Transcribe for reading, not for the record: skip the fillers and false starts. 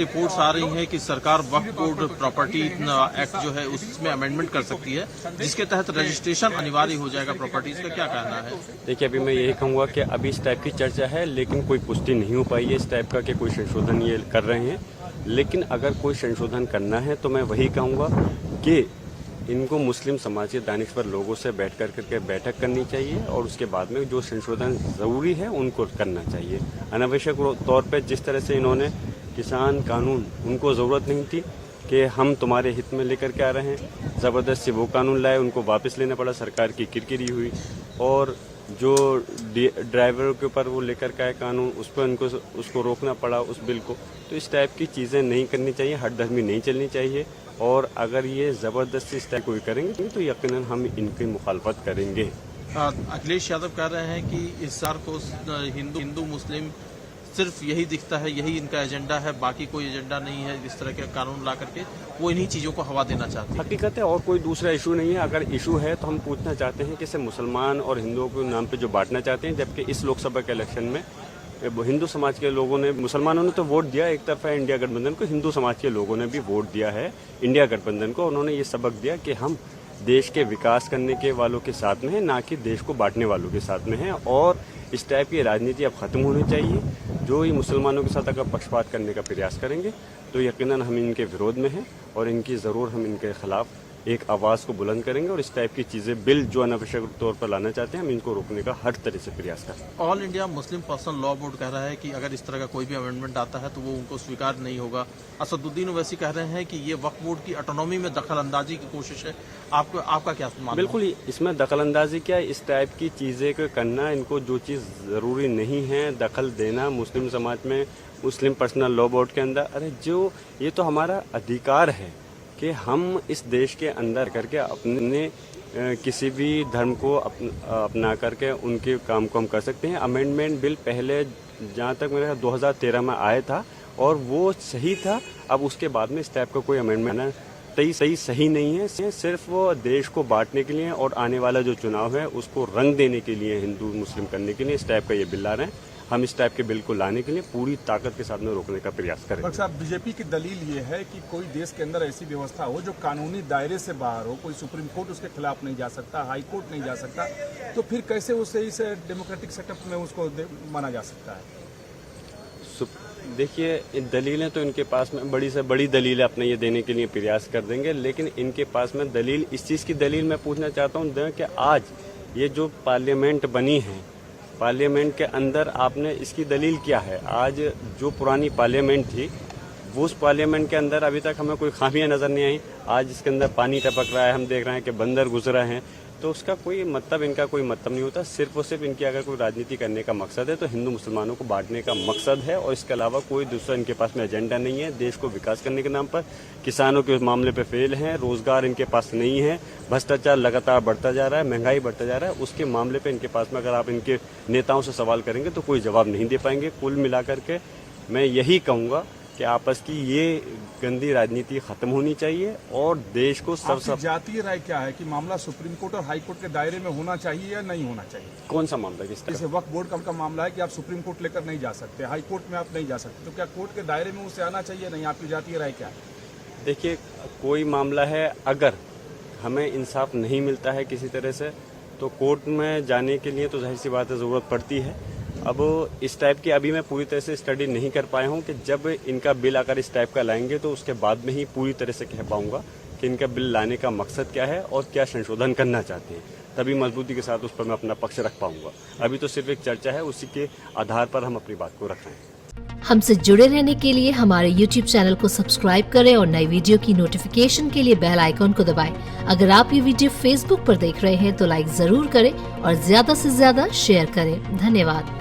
Reports आ रही हैं कि सरकार वक्फ बोर्ड प्रॉपर्टी एक्ट जो है उसमें अमेंडमेंट कर सकती है, जिसके तहत रजिस्ट्रेशन अनिवार्य हो जाएगा प्रॉपर्टीज का। क्या कहना है? देखिए, अभी मैं यही कहूँगा कि अभी इस टाइप की चर्चा है, लेकिन कोई पुष्टि नहीं हो पाई है इस टाइप का कि कोई संशोधन ये कर रहे हैं। लेकिन अगर कोई संशोधन करना है तो मैं वही कहूँगा कि इनको मुस्लिम समाज के दानिशवर लोगों से करके बैठक करनी चाहिए और उसके बाद में जो संशोधन ज़रूरी है उनको करना चाहिए। अनावश्यक तौर पर जिस तरह से इन्होंने किसान कानून, उनको ज़रूरत नहीं थी कि हम तुम्हारे हित में लेकर के आ रहे हैं, ज़बरदस्ती वो कानून लाए, उनको वापस लेना पड़ा, सरकार की किरकिरी हुई। और जो ड्राइवरों के ऊपर वो लेकर के आए कानून, उस पर उनको उसको रोकना पड़ा उस बिल को। तो इस टाइप की चीज़ें नहीं करनी चाहिए, हठधर्मी नहीं चलनी चाहिए। और अगर ये ज़बरदस्ती इस टाइप कोई करेंगे तो यकीनन हम इनकी मुखालफत करेंगे। अखिलेश यादव कह रहे हैं कि इस साल को हिंदू मुस्लिम सिर्फ यही दिखता है, यही इनका एजेंडा है, बाकी कोई एजेंडा नहीं है। इस तरह के कानून ला करके वो इन्हीं चीजों को हवा देना चाहते हैं। हकीकत है, और कोई दूसरा इशू नहीं है। अगर इशू है तो हम पूछना चाहते हैं कि इसे मुसलमान और हिंदुओं के नाम पे जो बांटना चाहते हैं, जबकि इस लोकसभा के इलेक्शन में हिंदू समाज के लोगों ने, मुसलमानों ने तो वोट दिया एक तरफा इंडिया गठबंधन को, हिंदू समाज के लोगों ने भी वोट दिया है इंडिया गठबंधन को। उन्होंने ये सबक दिया कि हम देश के विकास करने के वालों के साथ में हैं, ना कि देश को बांटने वालों के साथ में हैं। और इस टाइप की राजनीति अब खत्म होनी चाहिए। जो ये मुसलमानों के साथ अगर पक्षपात करने का प्रयास करेंगे तो यकीनन हम इनके विरोध में हैं और इनकी ज़रूर हम इनके खिलाफ एक आवाज़ को बुलंद करेंगे। और इस टाइप की चीज़ें, बिल जो अनावश्यक तौर पर लाना चाहते हैं, हम इनको रोकने का हर तरह से प्रयास करें। All India Muslim personal law board कह रहा है कि अगर इस तरह का कोई भी अमेंडमेंट आता है तो वो उनको स्वीकार नहीं होगा। असदुद्दीन ओवैसी कह रहे हैं कि ये वक्फ बोर्ड की ऑटोनॉमी में दखल अंदाजी की कोशिश है। आपका क्या मानना है? बिल्कुल, इसमें दखल अंदाजी क्या है, इस टाइप की चीज़ें को करना, इनको जो चीज़ ज़रूरी नहीं है दखल देना मुस्लिम समाज में, मुस्लिम पर्सनल लॉ बोर्ड के अंदर। अरे जो ये तो हमारा अधिकार है कि हम इस देश के अंदर करके अपने किसी भी धर्म को अपना करके उनके काम को हम कर सकते हैं। अमेंडमेंट बिल पहले जहाँ तक मेरे 2013 में आया था और वो सही था। अब उसके बाद में इस टाइप का कोई अमेंडमेंट सही नहीं है। सिर्फ वो देश को बांटने के लिए और आने वाला जो चुनाव है उसको रंग देने के लिए, हिंदू मुस्लिम करने के लिए इस टाइप का ये बिल ला रहे हैं। हम इस टाइप के बिल को लाने के लिए पूरी ताकत के साथ में रोकने का प्रयास करेंगे। डॉक्टर साहब, बीजेपी की दलील ये है कि कोई देश के अंदर ऐसी व्यवस्था हो जो कानूनी दायरे से बाहर हो, कोई सुप्रीम कोर्ट उसके खिलाफ नहीं जा सकता, हाई कोर्ट नहीं जा सकता, तो फिर कैसे उसे इस डेमोक्रेटिक सेटअप में उसको माना जा सकता है? देखिए, दलीलें तो इनके पास में बड़ी से बड़ी दलीलें अपने ये देने के लिए प्रयास कर देंगे, लेकिन इनके पास में दलील, इस चीज़ की दलील मैं पूछना चाहता हूँ कि आज ये जो पार्लियामेंट बनी है, पार्लियामेंट के अंदर आपने इसकी दलील क्या है? आज जो पुरानी पार्लियामेंट थी, वो उस पार्लियामेंट के अंदर अभी तक हमें कोई खामियां नज़र नहीं आई। आज इसके अंदर पानी टपक रहा है, हम देख रहे हैं कि बंदर गुजरा है। तो उसका कोई मतलब, इनका कोई मतलब नहीं होता। सिर्फ और सिर्फ इनकी अगर कोई राजनीति करने का मकसद है तो हिंदू मुसलमानों को बांटने का मकसद है, और इसके अलावा कोई दूसरा इनके पास में एजेंडा नहीं है। देश को विकास करने के नाम पर किसानों के मामले पे फेल हैं, रोजगार इनके पास नहीं है, भ्रष्टाचार लगातार बढ़ता जा रहा है, महंगाई बढ़ता जा रहा है। उसके मामले पे इनके पास में अगर आप इनके नेताओं से सवाल करेंगे तो कोई जवाब नहीं दे पाएंगे। कुल मिलाकर के मैं यही कहूँगा कि आपस की ये गंदी राजनीति खत्म होनी चाहिए और देश को सब जातीय राय क्या है कि मामला सुप्रीम कोर्ट और हाई कोर्ट के दायरे में होना चाहिए या नहीं होना चाहिए? कौन सा मामला? किस तरह? जैसे वक्फ बोर्ड का मामला है कि आप सुप्रीम कोर्ट लेकर नहीं जा सकते, हाई कोर्ट में आप नहीं जा सकते, तो क्या कोर्ट के दायरे में उसे आना चाहिए नहीं? आपकी जातीय राय क्या है? देखिए, कोई मामला है, अगर हमें इंसाफ नहीं मिलता है किसी तरह से तो कोर्ट में जाने के लिए तो जाहिर सी बात है ज़रूरत पड़ती है। अब इस टाइप की अभी मैं पूरी तरह से स्टडी नहीं कर पाया हूँ कि जब इनका बिल अगर इस टाइप का लाएंगे तो उसके बाद में ही पूरी तरह से कह पाऊँगा कि इनका बिल लाने का मकसद क्या है और क्या संशोधन करना चाहते हैं। तभी मजबूती के साथ उस पर मैं अपना पक्ष रख पाऊँगा। अभी तो सिर्फ एक चर्चा है, उसी के आधार पर हम अपनी बात को रख रहे हैं। हमसे जुड़े रहने के लिए हमारे YouTube चैनल को सब्सक्राइब करें और नई वीडियो की नोटिफिकेशन के लिए बेल आइकॉन को दबाएं। अगर आप ये वीडियो Facebook पर देख रहे हैं तो लाइक जरूर करें और ज्यादा से ज्यादा शेयर करें। धन्यवाद।